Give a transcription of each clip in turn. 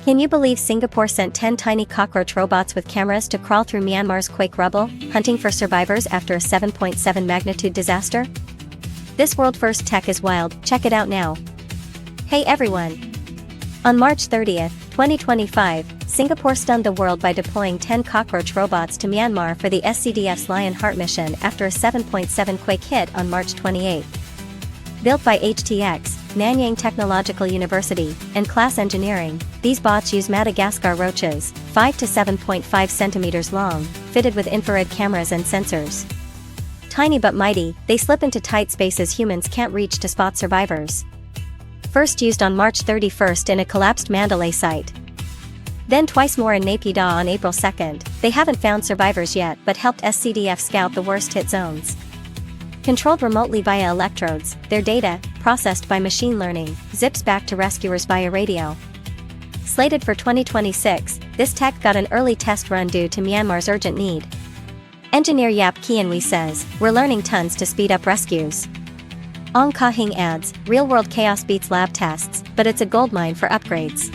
Can you believe Singapore sent 10 tiny cockroach robots with cameras to crawl through Myanmar's Quake rubble, hunting for survivors after a 7.7 magnitude disaster? This world-first tech is wild, check it out now. Hey everyone! On March 30th, 2025, Singapore stunned the world by deploying 10 cockroach robots to Myanmar for the SCDF's Lionheart mission after a 7.7 Quake hit on March 28. Built by HTX, Nanyang Technological University, and Class Engineering, these bots use Madagascar roaches, 5 to 7.5 centimeters long, fitted with infrared cameras and sensors. Tiny but mighty, they slip into tight spaces humans can't reach to spot survivors. First used on March 31st in a collapsed Mandalay site. Then twice more in Naypyidaw on April 2nd, they haven't found survivors yet but helped SCDF scout the worst-hit zones. Controlled remotely via electrodes, their data, processed by machine learning, zips back to rescuers via radio. Slated for 2026, this tech got an early test run due to Myanmar's urgent need. Engineer Yap Kianwi says, "We're learning tons to speed up rescues." Ong Ka-hing adds, "Real-world chaos beats lab tests, but it's a goldmine for upgrades."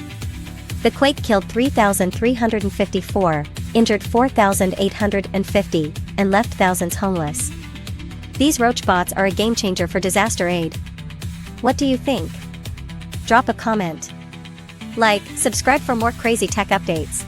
The quake killed 3,354, injured 4,850, and left thousands homeless. These roach bots are a game-changer for disaster aid. What do you think? Drop a comment. Like, subscribe for more crazy tech updates.